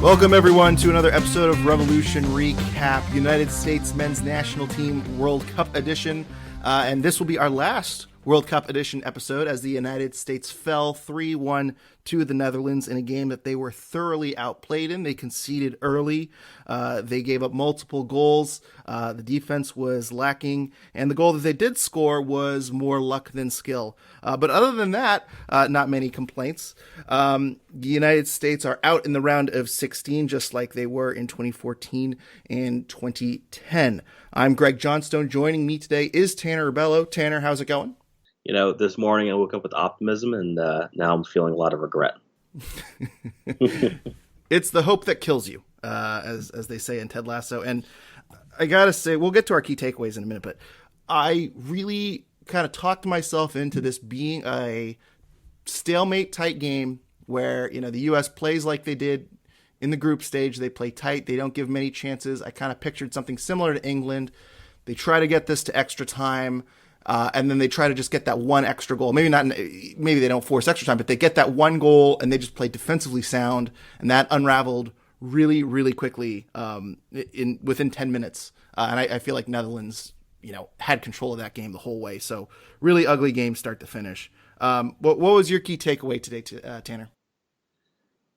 Welcome, everyone, to another episode of Revolution Recap, United States Men's National Team World Cup Edition. And this will be our last World Cup Edition episode as the United States fell 3-1 to the Netherlands in a game that they were thoroughly outplayed in. They conceded early. They gave up multiple goals. The defense was lacking. And the goal that they did score was more luck than skill. But other than that, not many complaints. The United States are out in the round of 16, just like they were in 2014 and 2010. I'm Greg Johnstone. Joining me today is Tanner Rebelo. Tanner, how's it going? You know, this morning I woke up with optimism, and now I'm feeling a lot of regret. It's the hope that kills you, as they say in Ted Lasso. And I gotta say, we'll get to our key takeaways in a minute, but I really kind of talked myself into this being a stalemate tight game where, you know, the U.S. plays like they did in the group stage. They play tight. They don't give many chances. I kind of pictured something similar to England. They try to get this to extra time. And then they try to just get that one extra goal. Maybe they don't force extra time, but they get that one goal and they just play defensively sound. And that unraveled really, really quickly within 10 minutes. And I feel like Netherlands, had control of that game the whole way. So really ugly game start to finish. What was your key takeaway today, Tanner?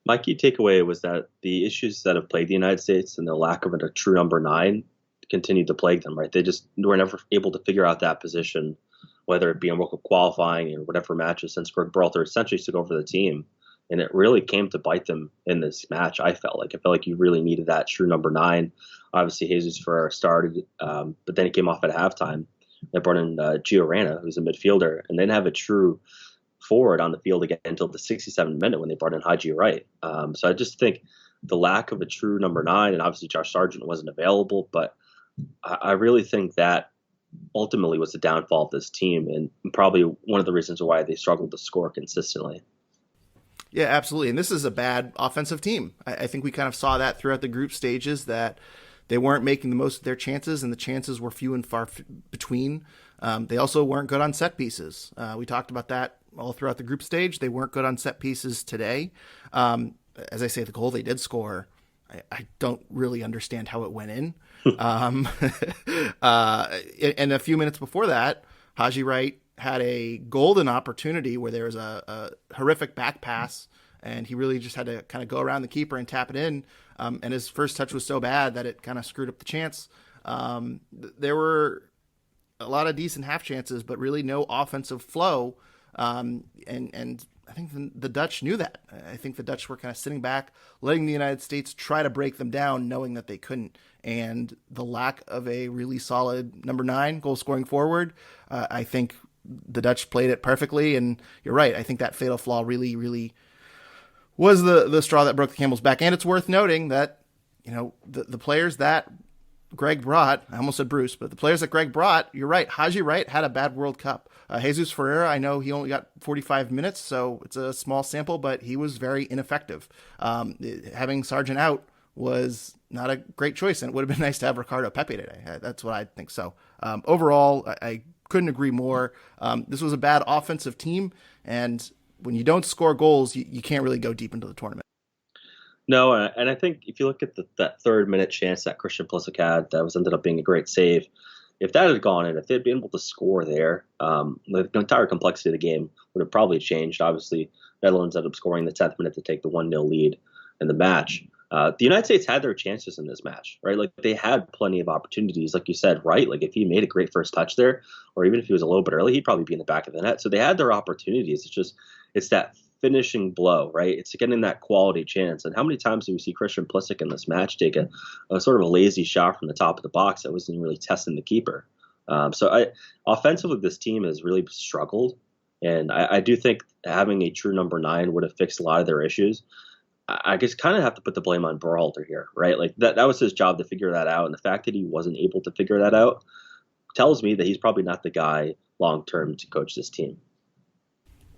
My key takeaway was that the issues that have plagued the United States and the lack of a true number 9 continued to plague them, right? They just were never able to figure out that position, whether it be in World Cup qualifying or whatever matches since Gregg Berhalter essentially took over the team. And it really came to bite them in this match, I felt like you really needed that true number 9. Obviously, Jesus Ferreira started, but then he came off at halftime. They brought in Gio Reyna, who's a midfielder, and they didn't have a true forward on the field again until the 67th minute when they brought in Haji Wright. So I just think the lack of a true number 9, and obviously Josh Sargent wasn't available, but I really think that ultimately was the downfall of this team and probably one of the reasons why they struggled to score consistently. Yeah, absolutely. And this is a bad offensive team. I think we kind of saw that throughout the group stages, that they weren't making the most of their chances and the chances were few and far between. They also weren't good on set pieces. We talked about that all throughout the group stage. They weren't good on set pieces today. As I say, the goal they did score, I don't really understand how it went in. And a few minutes before that, Haji Wright had a golden opportunity where there was a horrific back pass, and he really just had to kind of go around the keeper and tap it in. And his first touch was so bad that it kind of screwed up the chance. There were a lot of decent half chances, but really no offensive flow. And I think the Dutch knew that. I think the Dutch were kind of sitting back, letting the United States try to break them down, knowing that they couldn't. And the lack of a really solid number 9 goal scoring forward, I think the Dutch played it perfectly. And you're right. I think that fatal flaw really, really was the straw that broke the camel's back. And it's worth noting that, the players that Gregg brought, I almost said Bruce, but the players that Gregg brought, you're right. Haji Wright had a bad World Cup. Jesus Ferreira, I know he only got 45 minutes, so it's a small sample, but he was very ineffective. Having Sargent out was not a great choice, and it would have been nice to have Ricardo Pepe today. That's what I think. So overall, I couldn't agree more. This was a bad offensive team, and when you don't score goals, you can't really go deep into the tournament. No, and I think if you look at that 3rd minute chance that Christian Pulisic had, that ended up being a great save. If that had gone in, if they'd been able to score there, the entire complexity of the game would have probably changed. Obviously, Netherlands ended up scoring in the 10th minute to take the 1-0 lead in the match. The United States had their chances in this match, right? Like, they had plenty of opportunities, like you said, right? Like, if he made a great first touch there, or even if he was a little bit early, he'd probably be in the back of the net. So they had their opportunities. It's that finishing blow, right? It's getting that quality chance. And how many times do we see Christian Pulisic in this match take a sort of a lazy shot from the top of the box that wasn't really testing the keeper? Offensively, this team has really struggled. And I do think having a true number 9 would have fixed a lot of their issues. I just kind of have to put the blame on Berhalter here, right? Like that was his job to figure that out. And the fact that he wasn't able to figure that out tells me that he's probably not the guy long-term to coach this team.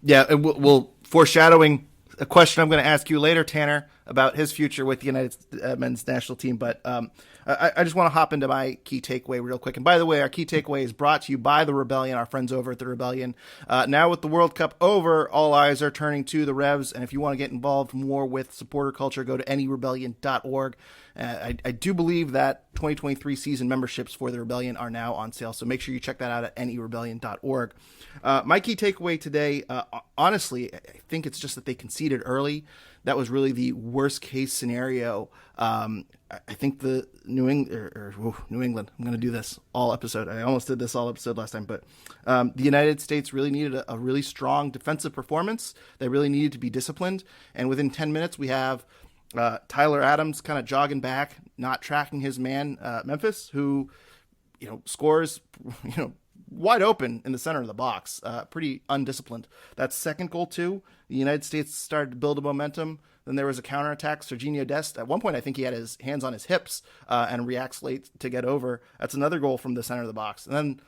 Yeah, and we'll foreshadowing a question I'm going to ask you later, Tanner. about his future with the United men's national team. But I just want to hop into my key takeaway real quick. And by the way, our key takeaway is brought to you by the Rebellion, our friends over at the Rebellion. Now with the World Cup over, all eyes are turning to the Revs. And if you want to get involved more with supporter culture, go to anyrebellion.org. I do believe that 2023 season memberships for the Rebellion are now on sale, so make sure you check that out at anyrebellion.org. My key takeaway today, honestly, I think it's just that they conceded early. That was really the worst case scenario. I think the New England, I'm going to do this all episode. I almost did this all episode last time, but the United States really needed a really strong defensive performance. They really needed to be disciplined. And within 10 minutes, we have Tyler Adams kind of jogging back, not tracking his man, Memphis, who, scores, wide open in the center of the box, pretty undisciplined. That second goal too, the United States started to build a momentum. Then there was a counterattack. Serginho Dest, at one point, I think he had his hands on his hips and reacts late to get over. That's another goal from the center of the box. And then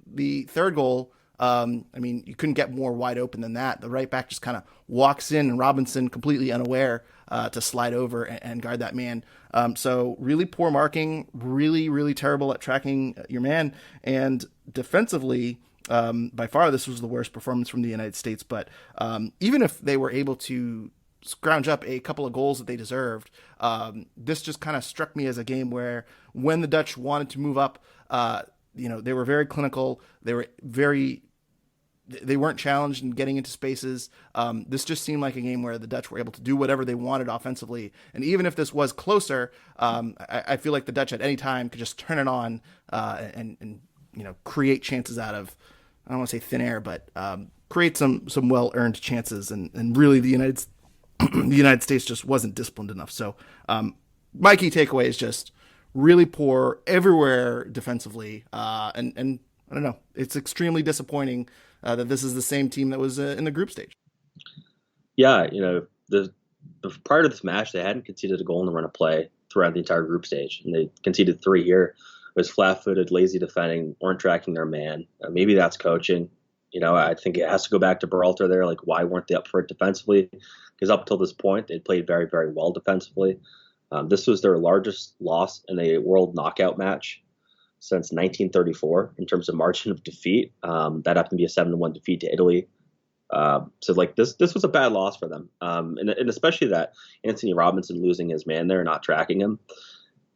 the third goal, you couldn't get more wide open than that. The right back just kind of walks in, and Robinson, completely unaware, to slide over and guard that man. So really poor marking, really, really terrible at tracking your man. And defensively, by far, this was the worst performance from the United States. But even if they were able to scrounge up a couple of goals that they deserved, this just kind of struck me as a game where when the Dutch wanted to move up, they were very clinical. They weren't challenged in getting into spaces. This just seemed like a game where the Dutch were able to do whatever they wanted offensively. And even if this was closer, I feel like the Dutch at any time could just turn it on and create chances out of, I don't want to say thin air, but create some well-earned chances. And really the United States just wasn't disciplined enough. So my key takeaway is just really poor everywhere defensively. And I don't know, it's extremely disappointing that this is the same team that was in the group stage. Yeah, the prior to this match, they hadn't conceded a goal in the run of play throughout the entire group stage, and they conceded 3 here. It was flat-footed, lazy defending, weren't tracking their man. Maybe that's coaching. I think it has to go back to Berhalter there. Like, why weren't they up for it defensively? Because up till this point, they played very, very well defensively. This was their largest loss in a world knockout match since 1934 in terms of margin of defeat. That happened to be a 7-1 defeat to Italy. This was a bad loss for them. And especially that Anthony Robinson losing his man there, not tracking him.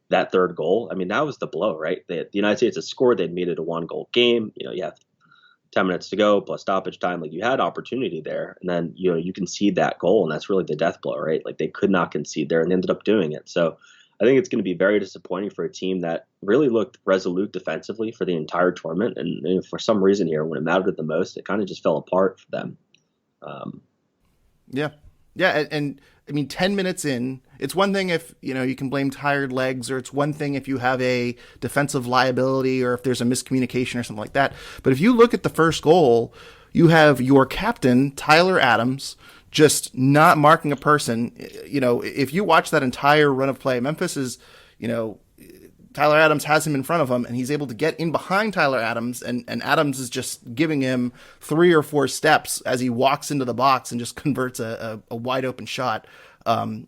That third goal, that was the blow, right? The United States had scored. They'd made it a 1-goal game. You have 10 minutes to go plus stoppage time. Like, you had opportunity there. And then, you concede that goal, and that's really the death blow, right? Like, they could not concede there, and they ended up doing it. So I think it's going to be very disappointing for a team that really looked resolute defensively for the entire tournament. And for some reason here, when it mattered the most, it kind of just fell apart for them. Yeah. And 10 minutes in, it's one thing if, you can blame tired legs, or it's one thing if you have a defensive liability or if there's a miscommunication or something like that. But if you look at the first goal, you have your captain, Tyler Adams, just not marking a person. If you watch that entire run of play, Memphis is, Tyler Adams has him in front of him, and he's able to get in behind Tyler Adams, and Adams is just giving him 3 or 4 steps as he walks into the box and just converts a wide open shot.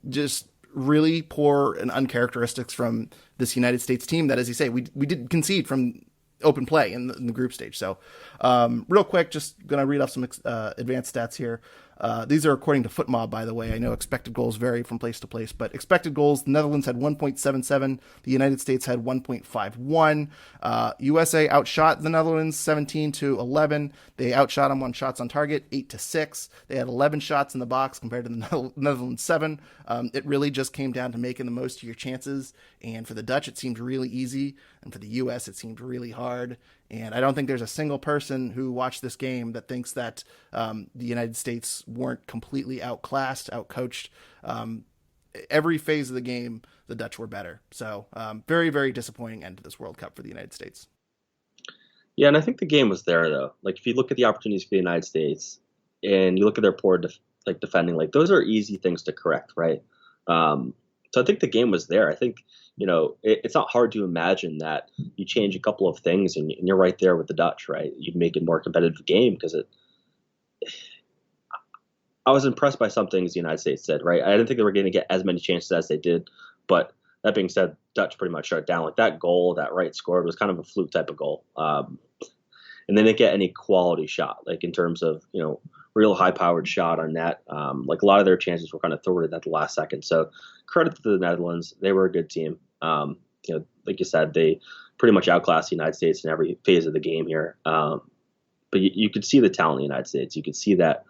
Just really poor and uncharacteristics from this United States team that, as you say, we did concede from open play in the group stage. So real quick, just going to read off some advanced stats here. These are according to FootMob, by the way. I know expected goals vary from place to place, but expected goals, the Netherlands had 1.77. The United States had 1.51. USA outshot the Netherlands 17-11. They outshot them on shots on target, 8-6. They had 11 shots in the box compared to the Netherlands 7. It really just came down to making the most of your chances. And for the Dutch, it seemed really easy. And for the US, it seemed really hard. And I don't think there's a single person who watched this game that thinks that the United States weren't completely outclassed, outcoached. Every phase of the game, the Dutch were better. So very, very disappointing end to this World Cup for the United States. Yeah, and I think the game was there, though. Like, if you look at the opportunities for the United States and you look at their poor defending, like, those are easy things to correct, right? So I think the game was there. I think, it's not hard to imagine that you change a couple of things and you're right there with the Dutch, right? You'd make it a more competitive game because I was impressed by some things the United States did. Right, I didn't think they were going to get as many chances as they did, but that being said, Dutch pretty much shut it down. Like that goal that Wright scored was kind of a fluke type of goal. And they didn't get any quality shot, like in terms of, real high powered shot on net. Like a lot of their chances were kind of thwarted at the last second. So credit to the Netherlands. They were a good team. Like you said, they pretty much outclassed the United States in every phase of the game here. But you could see the talent in the United States. You could see that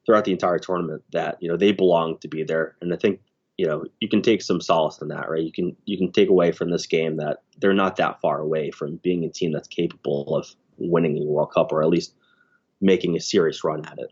throughout the entire tournament that, they belong to be there. And I think, you can take some solace in that, right? You can take away from this game that they're not that far away from being a team that's capable of winning the World Cup, or at least making a serious run at it.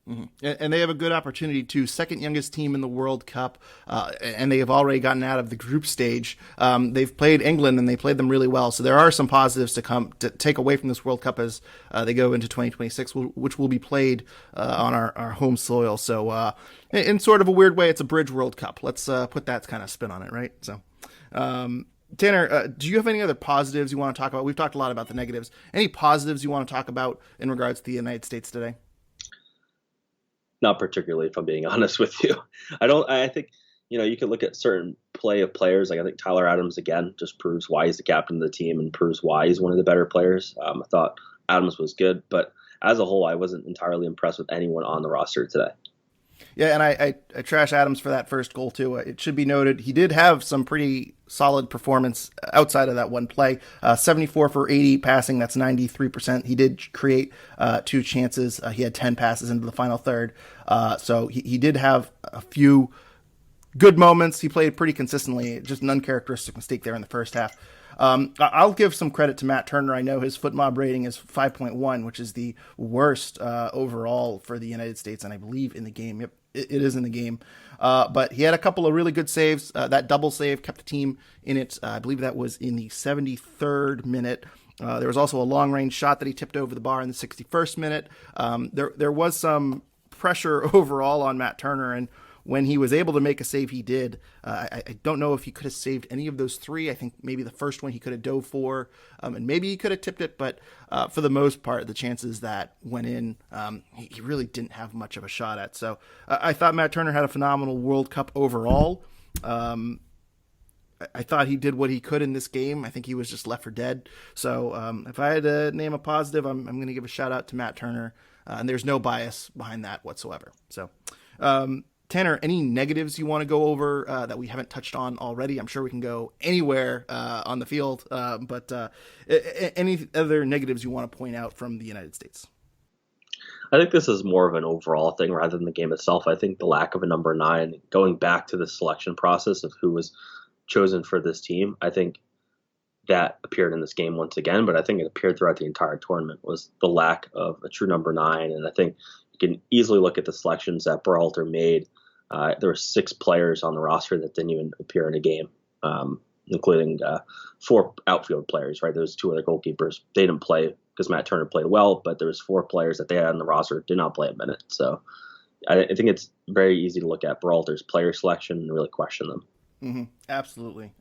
Mm-hmm. And they have a good opportunity to second youngest team in the World Cup, and they have already gotten out of the group stage. They've played England and they played them really well. So there are some positives to take away from this World Cup as they go into 2026, which will be played on our home soil. So in sort of a weird way, it's a bridge World Cup. Let's put that kind of spin on it, right? So. Tanner, do you have any other positives you want to talk about? We've talked a lot about the negatives. Any positives you want to talk about in regards to the United States today? Not particularly, if I'm being honest with you. I think, you can look at certain play of players. Like I think Tyler Adams, again, just proves why he's the captain of the team and proves why he's one of the better players. I thought Adams was good, but as a whole, I wasn't entirely impressed with anyone on the roster today. Yeah, and I trash Adams for that first goal, too. It should be noted, he did have some pretty solid performance outside of that one play. 74 for 80 passing, that's 93%. He did create 2 chances. He had 10 passes into the final third. So he did have a few good moments. He played pretty consistently, just an uncharacteristic mistake there in the first half. I'll give some credit to Matt Turner. I know his foot mob rating is 5.1, which is the worst overall for the United States, and I believe in the game. Yep, it is in the game. But he had a couple of really good saves. That double save kept the team in it. I believe that was in the 73rd minute. There was also a long-range shot that he tipped over the bar in the 61st minute. There was some pressure overall on Matt Turner, and when he was able to make a save, he did. I don't know if he could have saved any of those 3. I think maybe the first one he could have dove for, and maybe he could have tipped it. But for the most part, the chances that went in, he really didn't have much of a shot at. So I thought Matt Turner had a phenomenal World Cup overall. I thought he did what he could in this game. I think he was just left for dead. So if I had to name a positive, I'm going to give a shout out to Matt Turner. And there's no bias behind that whatsoever. So, Tanner, any negatives you want to go over that we haven't touched on already? I'm sure we can go anywhere on the field, but any other negatives you want to point out from the United States? I think this is more of an overall thing rather than the game itself. I think the lack of a number 9, going back to the selection process of who was chosen for this team, I think that appeared in this game once again, but I think it appeared throughout the entire tournament, was the lack of a true number 9. And I think you can easily look at the selections that Berhalter made. There were 6 players on the roster that didn't even appear in a game, including 4 outfield players, right? There's 2 other goalkeepers. They didn't play because Matt Turner played well, but there was 4 players that they had on the roster did not play a minute. So I think it's very easy to look at Berhalter's player selection and really question them. Mm-hmm. Absolutely.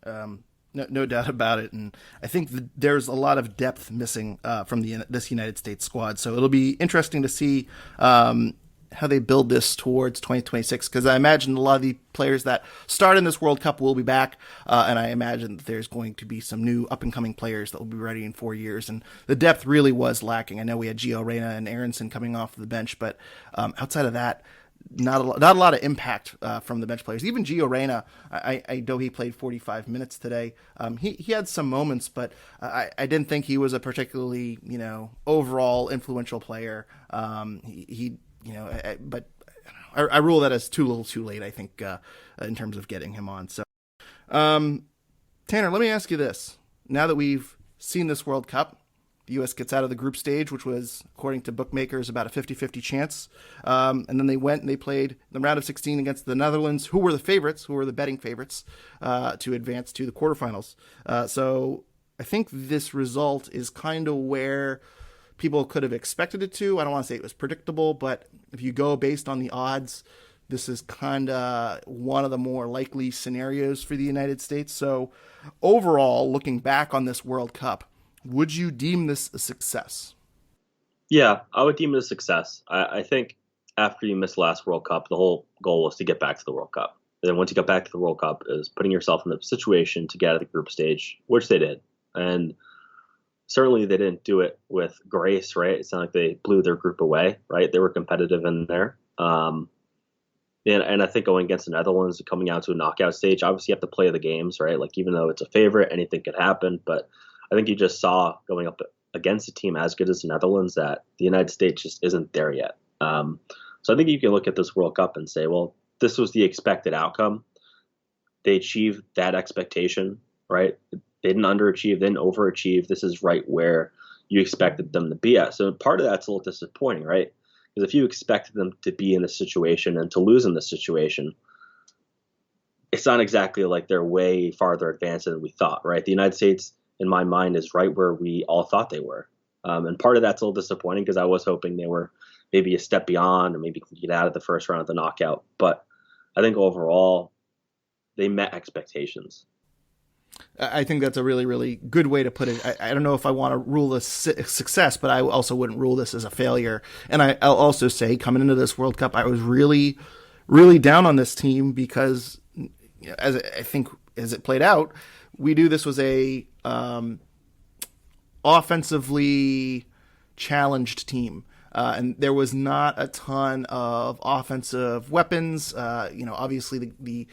No doubt about it. And I think there's a lot of depth missing from this United States squad. So it'll be interesting to see how they build this towards 2026, because I imagine a lot of the players that start in this World Cup will be back, and I imagine that there's going to be some new up-and-coming players that will be ready in 4 years, and the depth really was lacking. I know we had Gio Reyna and Aronson coming off the bench, but outside of that, not a lot of impact from the bench players. Even Gio Reyna, I know he played 45 minutes today. He had some moments, but I didn't think he was a particularly overall influential player. But I rule that as too little, too late. I think in terms of getting him on. So, Tanner, let me ask you this: now that we've seen this World Cup, the U.S. gets out of the group stage, which was, according to bookmakers, about a 50-50 chance. And then they went and they played the round of 16 against the Netherlands, who were the favorites, who were the betting favorites, to advance to the quarterfinals. So I think this result is kind of where people could have expected it to. I don't want to say it was predictable, but if you go based on the odds, this is kind of one of the more likely scenarios for the United States. So overall, looking back on this World Cup, would you deem this a success? Yeah, I would deem it a success. I think after you missed the last World Cup, the whole goal was to get back to the World Cup. And then once you got back to the World Cup, is putting yourself in the situation to get out of the group stage, which they did. And certainly they didn't do it with grace, right? It's not like they blew their group away, right? They were competitive in there. And I think going against the Netherlands, coming out to a knockout stage, obviously you have to play the games, right? Like even though it's a favorite, anything could happen. But I think you just saw going up against a team as good as the Netherlands that the United States just isn't there yet. So I think you can look at this World Cup and say, well, this was the expected outcome. They achieved that expectation, right? They didn't underachieve, they didn't overachieve. This is right where you expected them to be at. So part of that's a little disappointing, right? Because if you expected them to be in this situation and to lose in this situation, it's not exactly like they're way farther advanced than we thought, right? The United States, in my mind, is right where we all thought they were. And part of that's a little disappointing because I was hoping they were maybe a step beyond or maybe get out of the first round of the knockout. But I think overall, they met expectations. I think that's a really, really good way to put it. I don't know if I want to rule this a success, but I also wouldn't rule this as a failure. And I'll also say, coming into this World Cup, I was really, really down on this team because, as I think as it played out, we knew this was a offensively challenged team. And there was not a ton of offensive weapons. Obviously the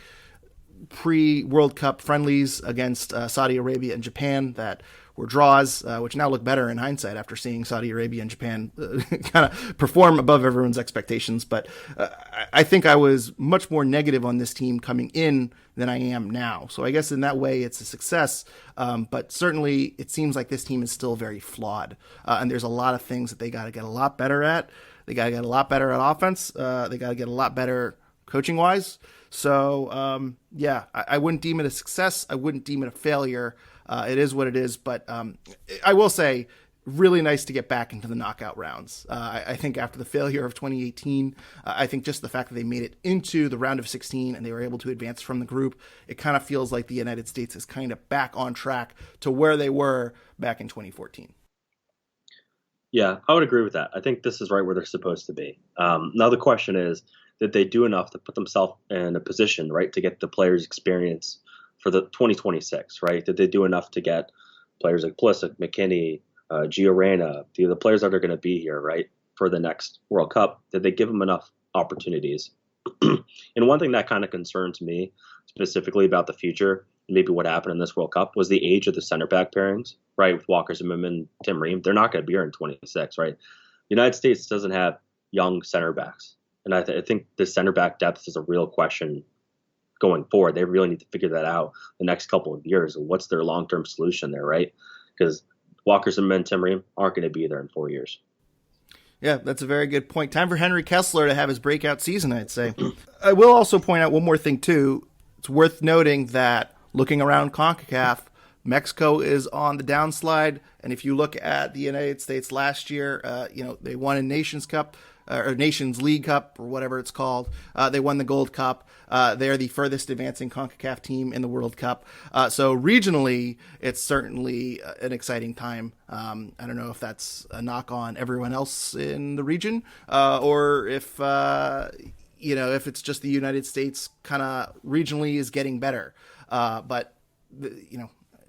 pre-World Cup friendlies against Saudi Arabia and Japan that were draws, which now look better in hindsight after seeing Saudi Arabia and Japan kind of perform above everyone's expectations. But I think I was much more negative on this team coming in than I am now. So I guess in that way it's a success. But certainly it seems like this team is still very flawed. And there's a lot of things that they got to get a lot better at. They got to get a lot better at offense. They got to get a lot better coaching-wise. So, I wouldn't deem it a success. I wouldn't deem it a failure. It is what it is. But I will say, really nice to get back into the knockout rounds. I think after the failure of 2018, I think just the fact that they made it into the round of 16 and they were able to advance from the group, it kind of feels like the United States is kind of back on track to where they were back in 2014. Yeah, I would agree with that. I think this is right where they're supposed to be. Now the question is, did they do enough to put themselves in a position, right, to get the players' experience for the 2026, right? Did they do enough to get players like Pulisic, McKinney, Gio Reyna, the players that are going to be here, right, for the next World Cup? Did they give them enough opportunities? And one thing that kind of concerns me specifically about the future, maybe what happened in this World Cup, was the age of the center back pairings, right, with Walker Zimmerman, Tim Ream. They're not going to be here in 26, right? The United States doesn't have young center backs. And I think the center back depth is a real question going forward. They really need to figure that out the next couple of years. What's their long-term solution there, right? Because Walker Zimmerman and Tim Ream aren't going to be there in 4 years. Yeah, that's a very good point. Time for Henry Kessler to have his breakout season, I'd say. I will also point out one more thing, too. It's worth noting that looking around CONCACAF, Mexico is on the downslide. And if you look at the United States last year, they won a Nations Cup. Or Nations League Cup, or whatever it's called. They won the Gold Cup. They are the furthest advancing CONCACAF team in the World Cup. So regionally, it's certainly an exciting time. I don't know if that's a knock on everyone else in the region, or if it's just the United States kind of regionally is getting better. But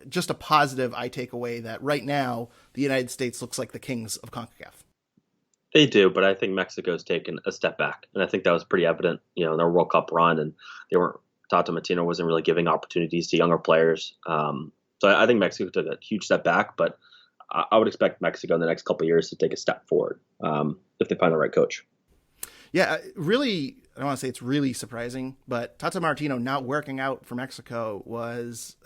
just a positive I take away that right now the United States looks like the kings of CONCACAF. They do, but I think Mexico's taken a step back, and I think that was pretty evident, in their World Cup run, and Tata Martino wasn't really giving opportunities to younger players. So I think Mexico took a huge step back, but I would expect Mexico in the next couple of years to take a step forward if they find the right coach. Yeah, really, I don't want to say it's really surprising, but Tata Martino not working out for Mexico was,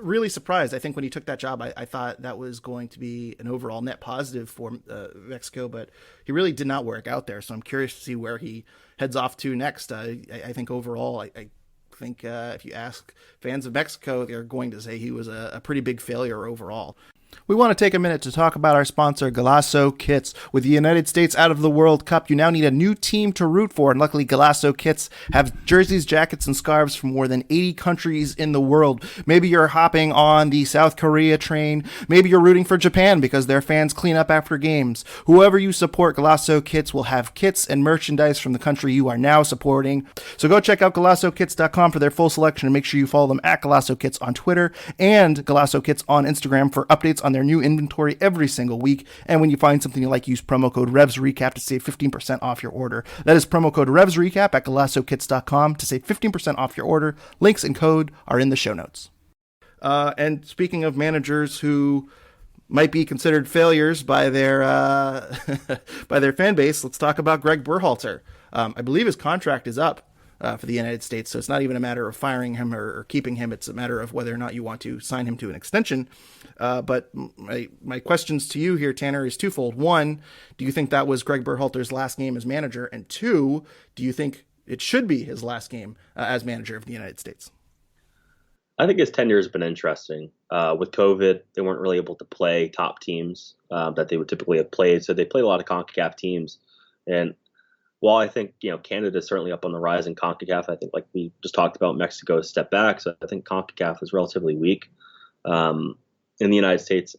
really surprised. I think when he took that job, I thought that was going to be an overall net positive for Mexico, but he really did not work out there. So I'm curious to see where he heads off to next. I think overall, I think if you ask fans of Mexico, they're going to say he was a pretty big failure overall. We want to take a minute to talk about our sponsor, Golasso Kits. With the United States out of the World Cup, you now need a new team to root for, and luckily Golasso Kits have jerseys, jackets, and scarves from more than 80 countries in the world. Maybe you're hopping on the South Korea train. Maybe you're rooting for Japan because their fans clean up after games. Whoever you support, Golasso Kits will have kits and merchandise from the country you are now supporting. So go check out GolassoKits.com for their full selection, and make sure you follow them at Golasso Kits on Twitter and Golasso Kits on Instagram for updates on their new inventory every single week. And when you find something you like, use promo code REVSRECAP to save 15% off your order. That is promo code REVSRECAP at GolassoKits.com to save 15% off your order. Links and code are in the show notes. And speaking of managers who might be considered failures by their by their fan base, let's talk about Gregg Berhalter. I believe his contract is up for the United States, so it's not even a matter of firing him or keeping him. It's a matter of whether or not you want to sign him to an extension. But my questions to you here, Tanner, is twofold. One, do you think that was Gregg Berhalter's last game as manager? And two, do you think it should be his last game as manager of the United States? I think his tenure has been interesting. With COVID, they weren't really able to play top teams that they would typically have played, so they played a lot of CONCACAF teams. And while I think Canada is certainly up on the rise in CONCACAF, I think like we just talked about, Mexico step back, so I think CONCACAF is relatively weak. In the United States,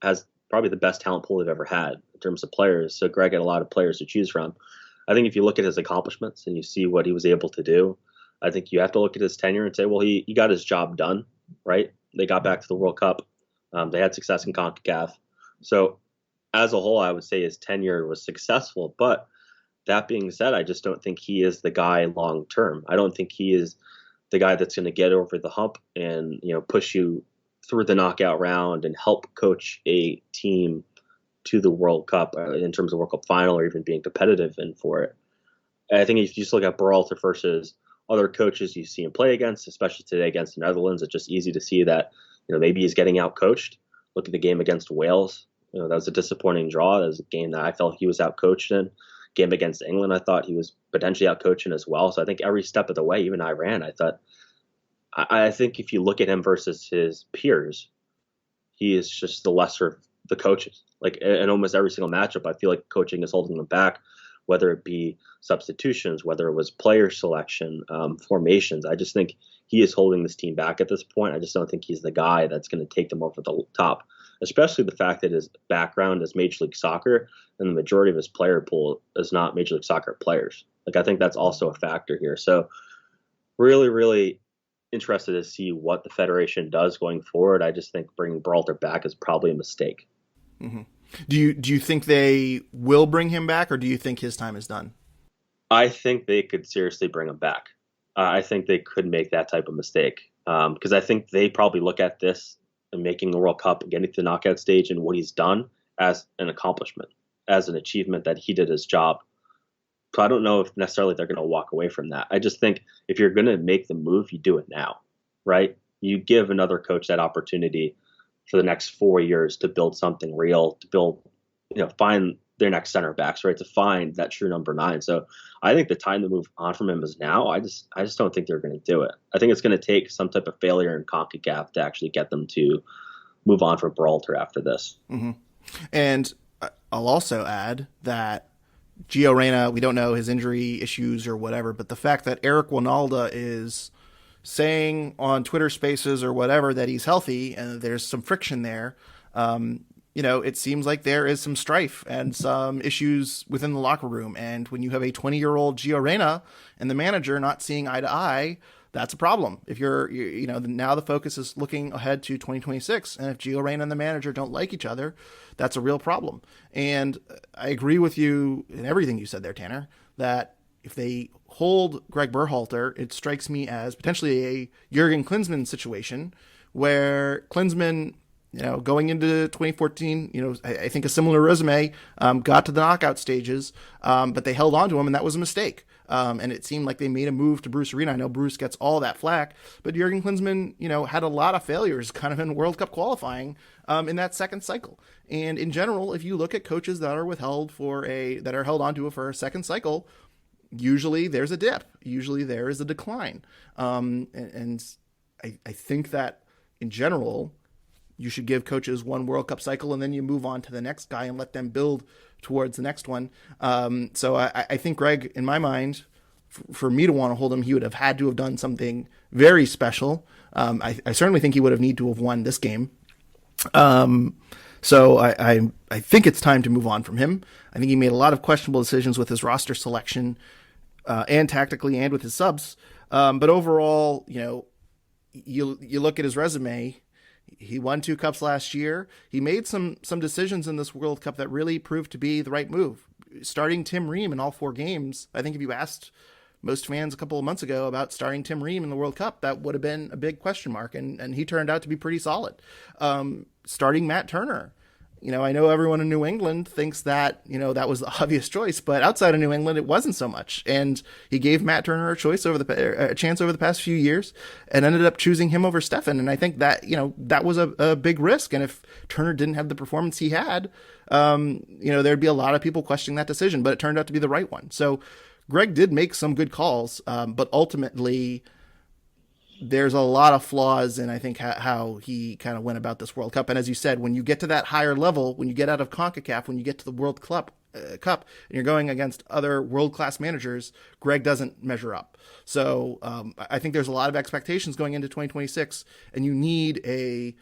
has probably the best talent pool they've ever had in terms of players. So Greg had a lot of players to choose from. I think if you look at his accomplishments and you see what he was able to do, I think you have to look at his tenure and say, well, he got his job done, right? They got back to the World Cup. They had success in CONCACAF. So as a whole, I would say his tenure was successful. But that being said, I just don't think he is the guy long term. I don't think he is the guy that's going to get over the hump and push you through the knockout round and help coach a team to the World Cup in terms of World Cup final or even being competitive in for it. And I think if you just look at Berhalter versus other coaches you see him play against, especially today against the Netherlands, it's just easy to see that maybe he's getting out coached. Look at the game against Wales. That was a disappointing draw. That was a game that I felt he was out coached in. Game against England, I thought he was potentially out coaching as well. So I think every step of the way, even Iran, I think if you look at him versus his peers, he is just the lesser of the coaches. Like in almost every single matchup, I feel like coaching is holding them back, whether it be substitutions, whether it was player selection, formations. I just think he is holding this team back at this point. I just don't think he's the guy that's going to take them over the top, especially the fact that his background is Major League Soccer and the majority of his player pool is not Major League Soccer players. Like I think that's also a factor here. So really, really interested to see what the Federation does going forward. I just think bringing Berhalter back is probably a mistake. Mm-hmm. Do you think they will bring him back, or do you think his time is done? I think they could seriously bring him back. I think they could make that type of mistake because I think they probably look at this and making the World Cup and getting to the knockout stage and what he's done as an accomplishment, as an achievement that he did his job. So I don't know if necessarily they're going to walk away from that. I just think if you're going to make the move, you do it now, right? You give another coach that opportunity for the next 4 years to build something real, to build, find their next center backs, right? To find that true number 9. So I think the time to move on from him is now. I just don't think they're going to do it. I think it's going to take some type of failure in CONCACAF to actually get them to move on from Berhalter after this. Mm-hmm. And I'll also add that Gio Reyna, we don't know his injury issues or whatever, but the fact that Eric Winalda is saying on Twitter Spaces or whatever that he's healthy and there's some friction there, it seems like there is some strife and some issues within the locker room. And when you have a 20-year-old Gio Reyna and the manager not seeing eye to eye, that's a problem. If now the focus is looking ahead to 2026. And if Gio Reyna and the manager don't like each other, that's a real problem. And I agree with you in everything you said there, Tanner, that if they hold Gregg Berhalter, it strikes me as potentially a Jurgen Klinsmann situation where Klinsmann, going into 2014, I think a similar resume, got to the knockout stages, but they held on to him, and that was a mistake. And it seemed like they made a move to Bruce Arena. I know Bruce gets all that flack, but Jurgen Klinsmann, had a lot of failures kind of in World Cup qualifying in that second cycle. And in general, if you look at coaches that are that are held onto for a second cycle, usually there's a dip. Usually there is a decline. And I think that in general, you should give coaches one World Cup cycle and then you move on to the next guy and let them build towards the next one. So I think Greg, in my mind, for me to want to hold him, he would have had to have done something very special. I certainly think he would have needed to have won this game. So I think it's time to move on from him. I think he made a lot of questionable decisions with his roster selection, and tactically and with his subs. But overall, you look at his resume. He won 2 cups last year. He made some decisions in this World Cup that really proved to be the right move. Starting Tim Ream in all 4 games. I think if you asked most fans a couple of months ago about starting Tim Ream in the World Cup, that would have been a big question mark, and he turned out to be pretty solid. Starting Matt Turner. I know everyone in New England thinks that, that was the obvious choice, but outside of New England, it wasn't so much. And he gave Matt Turner a chance over the past few years and ended up choosing him over Stefan. And I think that, that was a big risk. And if Turner didn't have the performance he had, there'd be a lot of people questioning that decision, but it turned out to be the right one. So Greg did make some good calls, but ultimately there's a lot of flaws in, I think, how he kind of went about this World Cup. And as you said, when you get to that higher level, when you get out of CONCACAF, when you get to the World Cup, and you're going against other world-class managers, Greg doesn't measure up. So I think there's a lot of expectations going into 2026, and you need a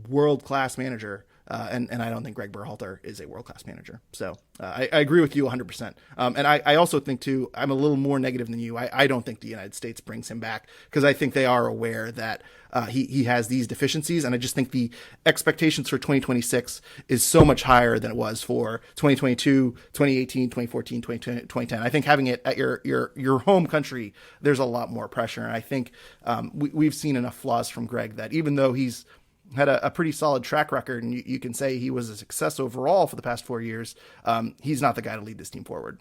world-class manager. And I don't think Gregg Berhalter is a world-class manager. So I agree with you 100%. And I also think, too, I'm a little more negative than you. I don't think the United States brings him back because I think they are aware that he has these deficiencies. And I just think the expectations for 2026 is so much higher than it was for 2022, 2018, 2014, 2010. I think having it at your home country, there's a lot more pressure. And I think we've seen enough flaws from Greg that even though he's had a pretty solid track record, and you can say he was a success overall for the past 4 years, he's not the guy to lead this team forward.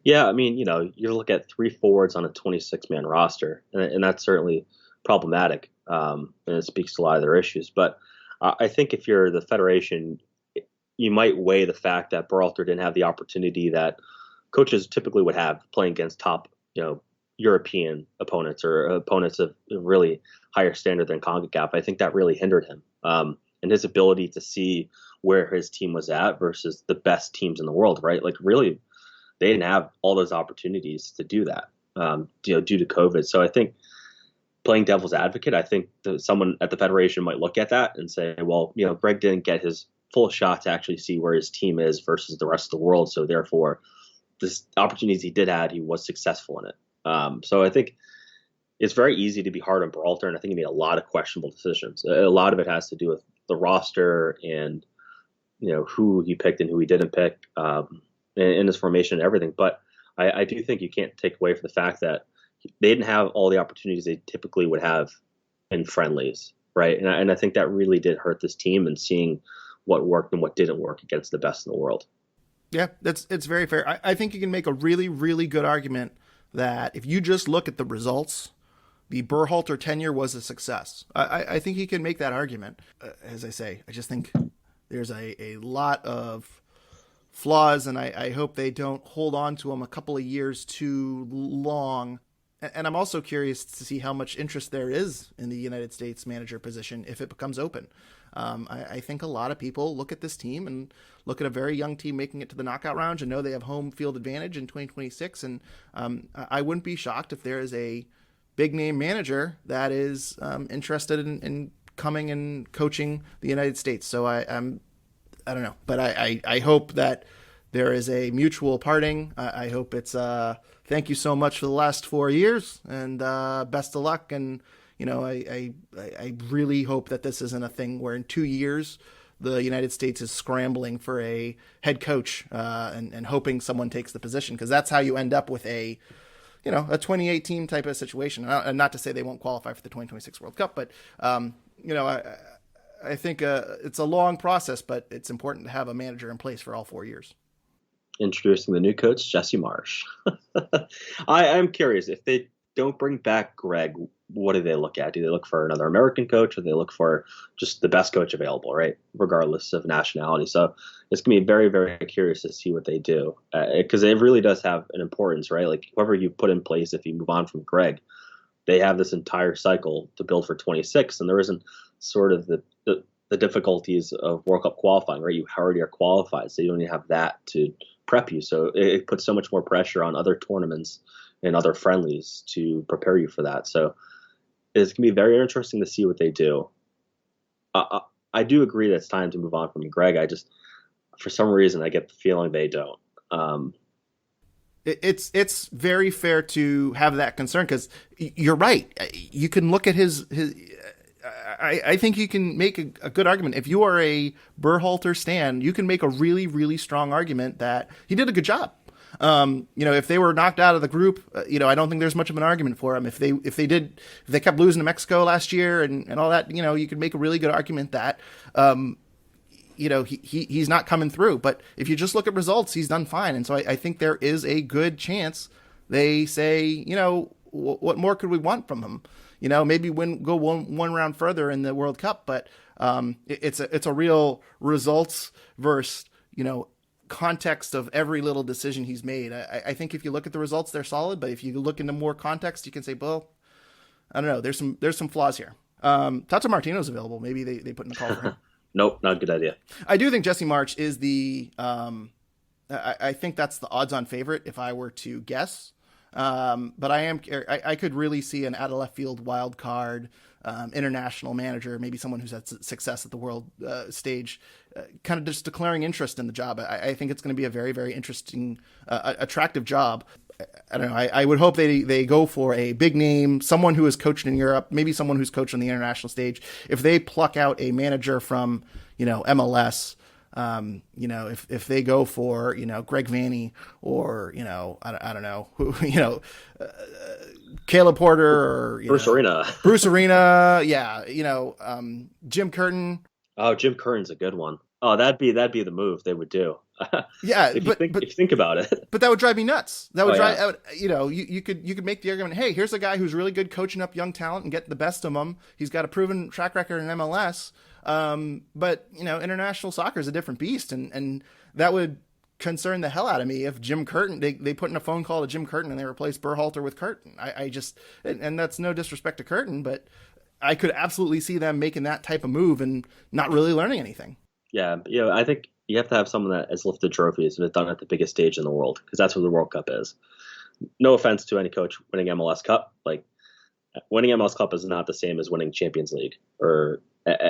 Yeah, I mean, you look at 3 forwards on a 26-man roster, and that's certainly problematic, and it speaks to a lot of their issues. But I think if you're the Federation, you might weigh the fact that Berhalter didn't have the opportunity that coaches typically would have playing against top, European opponents or opponents of really higher standard than CONCACAF. I think that really hindered him, and his ability to see where his team was at versus the best teams in the world, right? Like really, they didn't have all those opportunities to do that, due to COVID. So I think playing devil's advocate, I think someone at the Federation might look at that and say, well, Greg didn't get his full shot to actually see where his team is versus the rest of the world. So therefore, this opportunities he did have, he was successful in it. So I think it's very easy to be hard on Berhalter, and I think he made a lot of questionable decisions. A lot of it has to do with the roster and who he picked and who he didn't pick, in his formation and everything. But I do think you can't take away from the fact that they didn't have all the opportunities they typically would have in friendlies, right? And I think that really did hurt this team, and seeing what worked and what didn't work against the best in the world. Yeah, it's very fair. I think you can make a really, really good argument that if you just look at the results, the Berhalter tenure was a success. I think he can make that argument. As I say, I just think there's a lot of flaws, and I hope they don't hold on to him a couple of years too long. And I'm also curious to see how much interest there is in the United States manager position if it becomes open. I think a lot of people look at this team and look at a very young team making it to the knockout rounds and know they have home field advantage in 2026. And I wouldn't be shocked if there is a big name manager that is interested in coming and coaching the United States. So I don't know, but I hope that there is a mutual parting. I hope it's thank you so much for the last 4 years, and best of luck. And I really hope that this isn't a thing where in 2 years the United States is scrambling for a head coach and hoping someone takes the position, because that's how you end up with a 2018 type of situation. And not to say they won't qualify for the 2026 World Cup, but I think it's a long process, but it's important to have a manager in place for all 4 years. Introducing the new coach, Jesse Marsh. I'm curious, if they don't bring back Greg, what do they look at? Do they look for another American coach, or do they look for just the best coach available, right? Regardless of nationality. So it's going to be very, very curious to see what they do, because it really does have an importance, right? Like whoever you put in place, if you move on from Greg, they have this entire cycle to build for 26, and there isn't sort of the difficulties of World Cup qualifying, right? You already are qualified, so you don't even have that to prep you. So it puts so much more pressure on other tournaments and other friendlies to prepare you for that. So it's going to be very interesting to see what they do. I do agree that it's time to move on from Greg. I just, for some reason, I get the feeling they don't. It's very fair to have that concern because you're right. You can look at his. I think you can make a good argument. If you are a Berhalter stan, you can make a really, really strong argument that he did a good job. If they were knocked out of the group, I don't think there's much of an argument for him. If they kept losing to Mexico last year and all that, you could make a really good argument that, he's not coming through. But if you just look at results, he's done fine. And so I think there is a good chance they say, what more could we want from him? Maybe go one round further in the World Cup, but it's a real results versus, context of every little decision he's made. I think if you look at the results, they're solid, but if you look into more context, you can say, well, I don't know, there's some flaws here. Tata Martino's available. Maybe they put in a call for him. Nope, not a good idea. I do think Jesse March is the, I think that's the odds-on favorite if I were to guess. But I could really see an out of left field wild card, international manager, maybe someone who's had success at the world stage, kind of just declaring interest in the job. I think it's going to be a very, very interesting, attractive job. I don't know. I would hope they go for a big name, someone who has coached in Europe, maybe someone who's coached on the international stage. If they pluck out a manager from, MLS, if they go for, Greg Vanney or, I don't know who, Caleb Porter or Bruce Arena. Yeah. Jim Curtin. Oh, Jim Curtin's a good one. Oh, that'd be the move they would do. Yeah, if you think about it. But that would drive me nuts. That would you could make the argument, hey, here's a guy who's really good coaching up young talent and getting the best of them. He's got a proven track record in MLS. But international soccer is a different beast, and that would concern the hell out of me if Jim Curtin, they put in a phone call to Jim Curtin and they replaced Berhalter with Curtin. I just, and that's no disrespect to Curtin, but I could absolutely see them making that type of move and not really learning anything. Yeah, I think you have to have someone that has lifted trophies and has done it at the biggest stage in the world, because that's what the World Cup is. No offense to any coach winning MLS Cup, like winning MLS Cup is not the same as winning Champions League or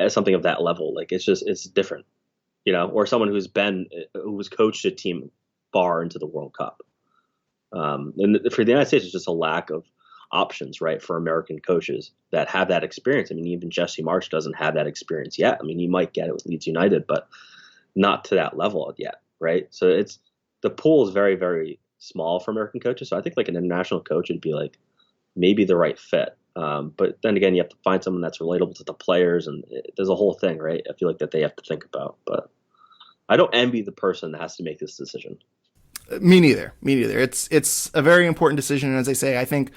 something of that level. Like it's different, or someone who's coached a team far into the World Cup. And for the United States, it's just a lack of options, right, for American coaches that have that experience. I mean, even Jesse March doesn't have that experience yet. I mean, he might get it with Leeds United, but not to that level yet, right? So the pool is very, very small for American coaches. So I think like an international coach would be like maybe the right fit. But then again, you have to find someone that's relatable to the players, and there's a whole thing, right? I feel like that they have to think about. But I don't envy the person that has to make this decision. Me neither. It's a very important decision, and as I say, I think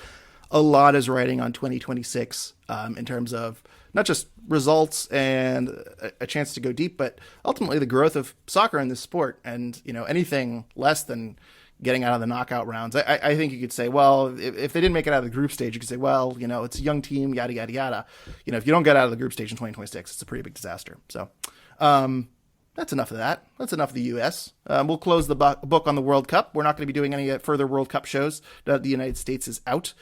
a lot is riding on 2026 in terms of not just results and a chance to go deep, but ultimately the growth of soccer in this sport. And anything less than getting out of the knockout rounds, I think you could say, well, if they didn't make it out of the group stage, you could say, well, it's a young team, yada yada yada. If you don't get out of the group stage in 2026, it's a pretty big disaster. So that's enough of that. That's enough of the U.S. We'll close the book on the World Cup. We're not going to be doing any further World Cup shows. The United States is out.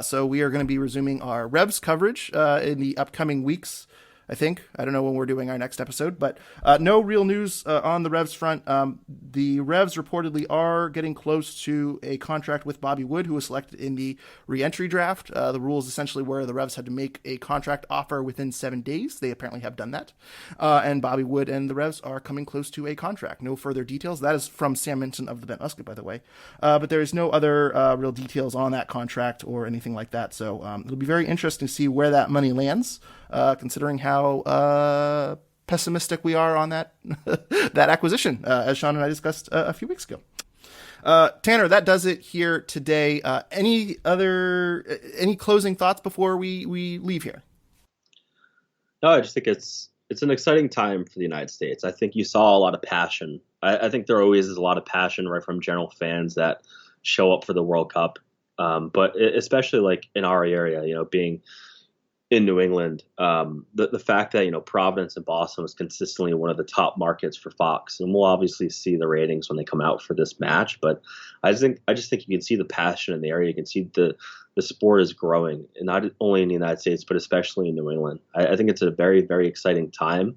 So we are going to be resuming our Revs coverage in the upcoming weeks. I think. I don't know when we're doing our next episode, but no real news on the Revs front. The Revs reportedly are getting close to a contract with Bobby Wood, who was selected in the re-entry draft. The rules essentially were the Revs had to make a contract offer within 7 days. They apparently have done that. And Bobby Wood and the Revs are coming close to a contract. No further details. That is from Sam Minton of the Bent Musket, by the way. But there is no other real details on that contract or anything like that. So it'll be very interesting to see where that money lands. Considering how pessimistic we are on that that acquisition, as Sean and I discussed a few weeks ago. Tanner, that does it here today. Any closing thoughts before we leave here? No, I just think it's an exciting time for the United States. I think you saw a lot of passion. I think there always is a lot of passion right from general fans that show up for the World Cup, but especially like in our area, being in New England. The fact that Providence and Boston was consistently one of the top markets for Fox, and we'll obviously see the ratings when they come out for this match. But I just think you can see the passion in the area. You can see the sport is growing, and not only in the United States, but especially in New England. I think it's a very, very exciting time.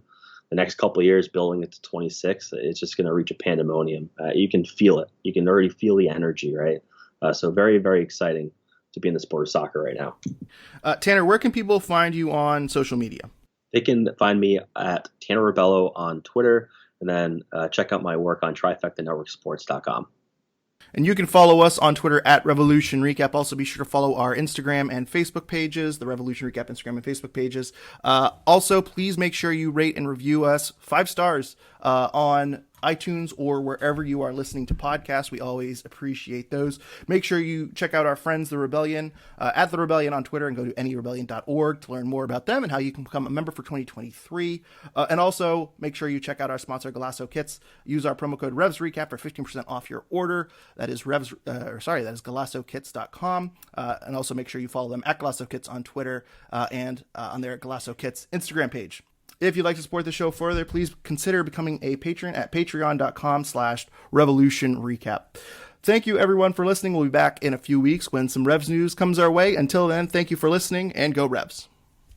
The next couple of years, building it to 26, it's just going to reach a pandemonium. You can feel it. You can already feel the energy, right? So very, very exciting to be in the sport of soccer right now. Tanner, where can people find you on social media? They can find me at Tanner Rebelo on Twitter, and then check out my work on TrifectaNetworkSports.com. And you can follow us on Twitter at Revolution Recap. Also, be sure to follow our Instagram and Facebook pages, the Revolution Recap Instagram and Facebook pages. Also, please make sure you rate and review us 5 stars on iTunes or wherever you are listening to podcasts. We always appreciate those. Make sure you check out our friends, The Rebellion, at The Rebellion on Twitter, and go to anyrebellion.org to learn more about them and how you can become a member for 2023. And also make sure you check out our sponsor, Galasso Kits. Use our promo code RevsRecap for 15% off your order. That is that is GalassoKits.com. And also make sure you follow them at Galasso Kits on Twitter and on their Galasso Kits Instagram page. If you'd like to support the show further, please consider becoming a patron at patreon.com/Revolution Recap. Thank you, everyone, for listening. We'll be back in a few weeks when some Revs news comes our way. Until then, thank you for listening, and go Revs.